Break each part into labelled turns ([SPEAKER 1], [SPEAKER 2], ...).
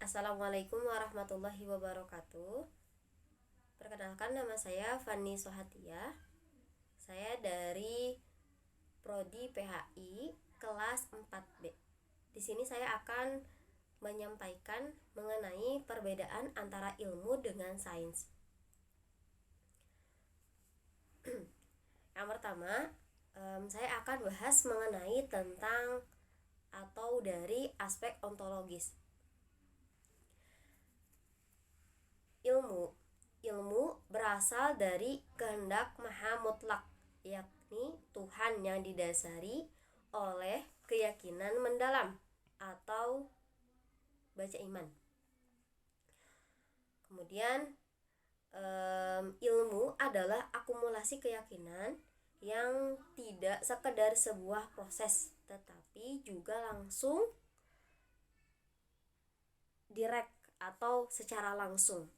[SPEAKER 1] Assalamualaikum warahmatullahi wabarakatuh. Perkenalkan, nama saya Fani Sohatia. Saya dari Prodi PHI kelas 4B. Di sini saya akan menyampaikan mengenai perbedaan antara ilmu dengan sains. Yang pertama, saya akan bahas mengenai tentang atau dari aspek ontologis. Ilmu berasal dari kehendak maha mutlak, yakni Tuhan yang didasari oleh keyakinan mendalam atau baca iman. Kemudian ilmu adalah akumulasi keyakinan yang tidak sekedar sebuah proses, tetapi juga langsung direct atau secara langsung.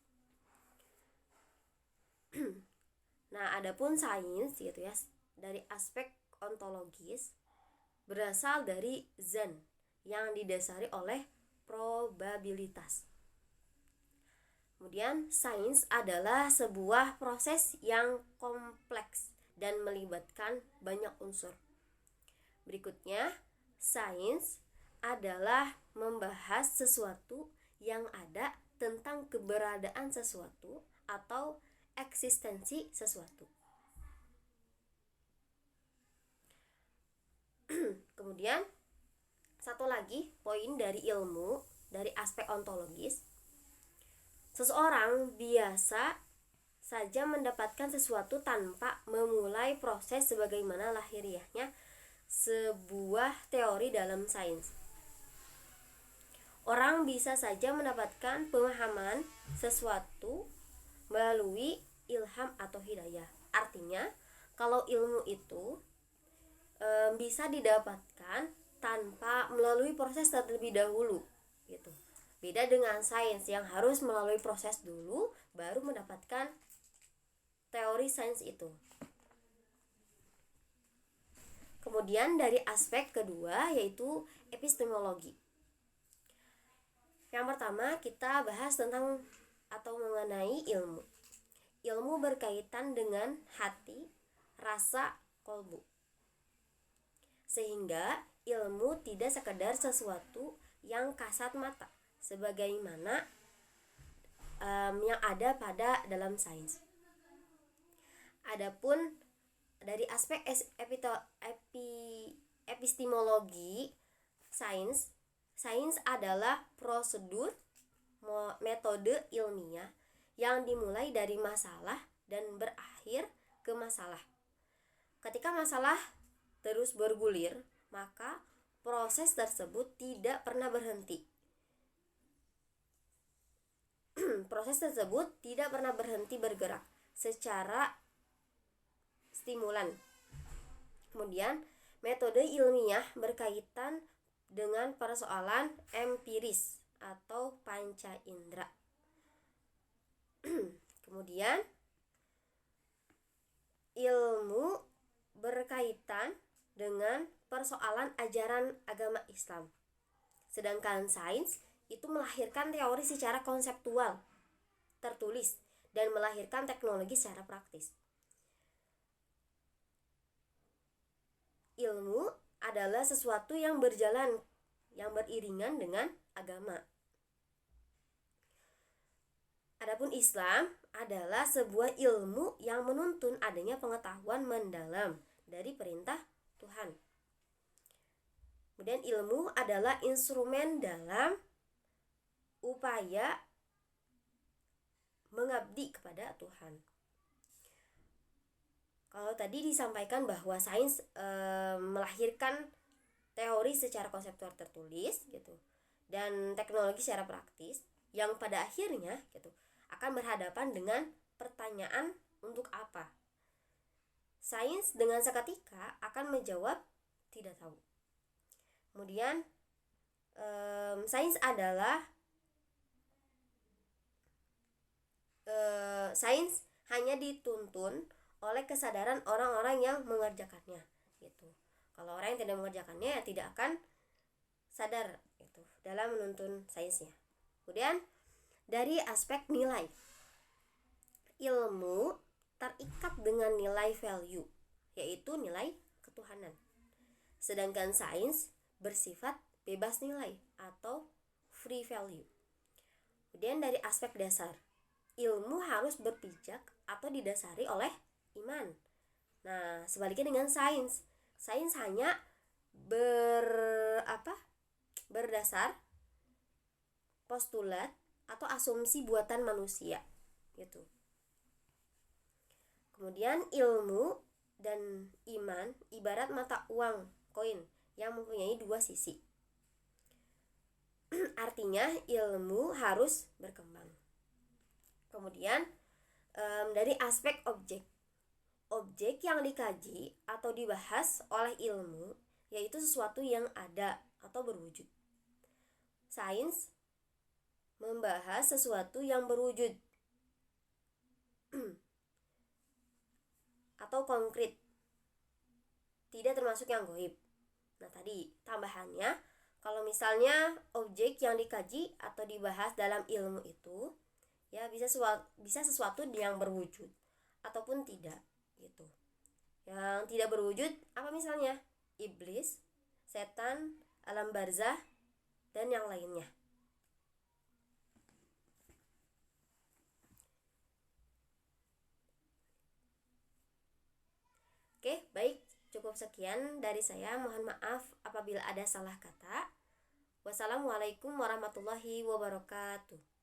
[SPEAKER 1] Nah, adapun sains gitu ya, dari aspek ontologis berasal dari zan yang didasari oleh probabilitas. Kemudian sains adalah sebuah proses yang kompleks dan melibatkan banyak unsur. Berikutnya, sains adalah membahas sesuatu yang ada tentang keberadaan sesuatu atau eksistensi sesuatu. Kemudian satu lagi poin dari ilmu dari aspek ontologis, seseorang biasa saja mendapatkan sesuatu tanpa memulai proses sebagaimana lahiriahnya sebuah teori dalam sains. Orang bisa saja mendapatkan pemahaman sesuatu melalui ilham atau hidayah. Artinya, kalau ilmu itu bisa didapatkan tanpa melalui proses terlebih dahulu gitu. Beda dengan sains yang harus melalui proses dulu baru mendapatkan teori sains itu. Kemudian dari aspek kedua yaitu epistemologi. Yang pertama kita bahas tentang atau mengenai ilmu. Ilmu berkaitan dengan hati, rasa, kolbu. Sehingga ilmu tidak sekedar sesuatu yang kasat mata sebagaimana yang ada pada dalam sains. Adapun dari aspek epistemologi, sains adalah prosedur metode ilmiah yang dimulai dari masalah dan berakhir ke masalah. Ketika masalah terus bergulir, maka proses tersebut tidak pernah berhenti. Proses tersebut tidak pernah berhenti bergerak secara stimulan. Kemudian, metode ilmiah berkaitan dengan persoalan empiris atau panca indera. Kemudian, ilmu berkaitan dengan persoalan ajaran agama Islam. Sedangkan sains itu melahirkan teori secara konseptual, tertulis, dan melahirkan teknologi secara praktis. Ilmu adalah sesuatu yang berjalan, yang beriringan dengan agama. Adapun Islam adalah sebuah ilmu yang menuntun adanya pengetahuan mendalam dari perintah Tuhan. Kemudian ilmu adalah instrumen dalam upaya mengabdi kepada Tuhan. Kalau tadi disampaikan bahwa sains melahirkan teori secara konseptual tertulis gitu dan teknologi secara praktis yang pada akhirnya gitu akan berhadapan dengan pertanyaan untuk apa. Sains dengan seketika akan menjawab tidak tahu. Kemudian sains adalah sains hanya dituntun oleh kesadaran orang-orang yang mengerjakannya gitu. Kalau orang yang tidak mengerjakannya ya tidak akan sadar gitu dalam menuntun sainsnya. Kemudian dari aspek nilai, ilmu terikat dengan nilai value, yaitu nilai ketuhanan. Sedangkan sains bersifat bebas nilai atau free value. Kemudian dari aspek dasar, ilmu harus berpijak atau didasari oleh iman. Nah, sebaliknya dengan sains. Sains hanya berdasar postulat atau asumsi buatan manusia gitu. Kemudian ilmu dan iman ibarat mata uang koin yang mempunyai dua sisi. Artinya ilmu harus berkembang. Kemudian dari aspek objek yang dikaji atau dibahas oleh ilmu yaitu sesuatu yang ada atau berwujud. Sains membahas sesuatu yang berwujud atau konkret, tidak termasuk yang gaib. Nah, tadi tambahannya, kalau misalnya objek yang dikaji atau dibahas dalam ilmu itu ya bisa sesuatu yang berwujud ataupun tidak gitu. Yang tidak berwujud apa misalnya? Iblis, setan, alam barzah, dan yang lainnya. Oke, baik, cukup sekian dari saya. Mohon maaf apabila ada salah kata. Wassalamualaikum warahmatullahi wabarakatuh.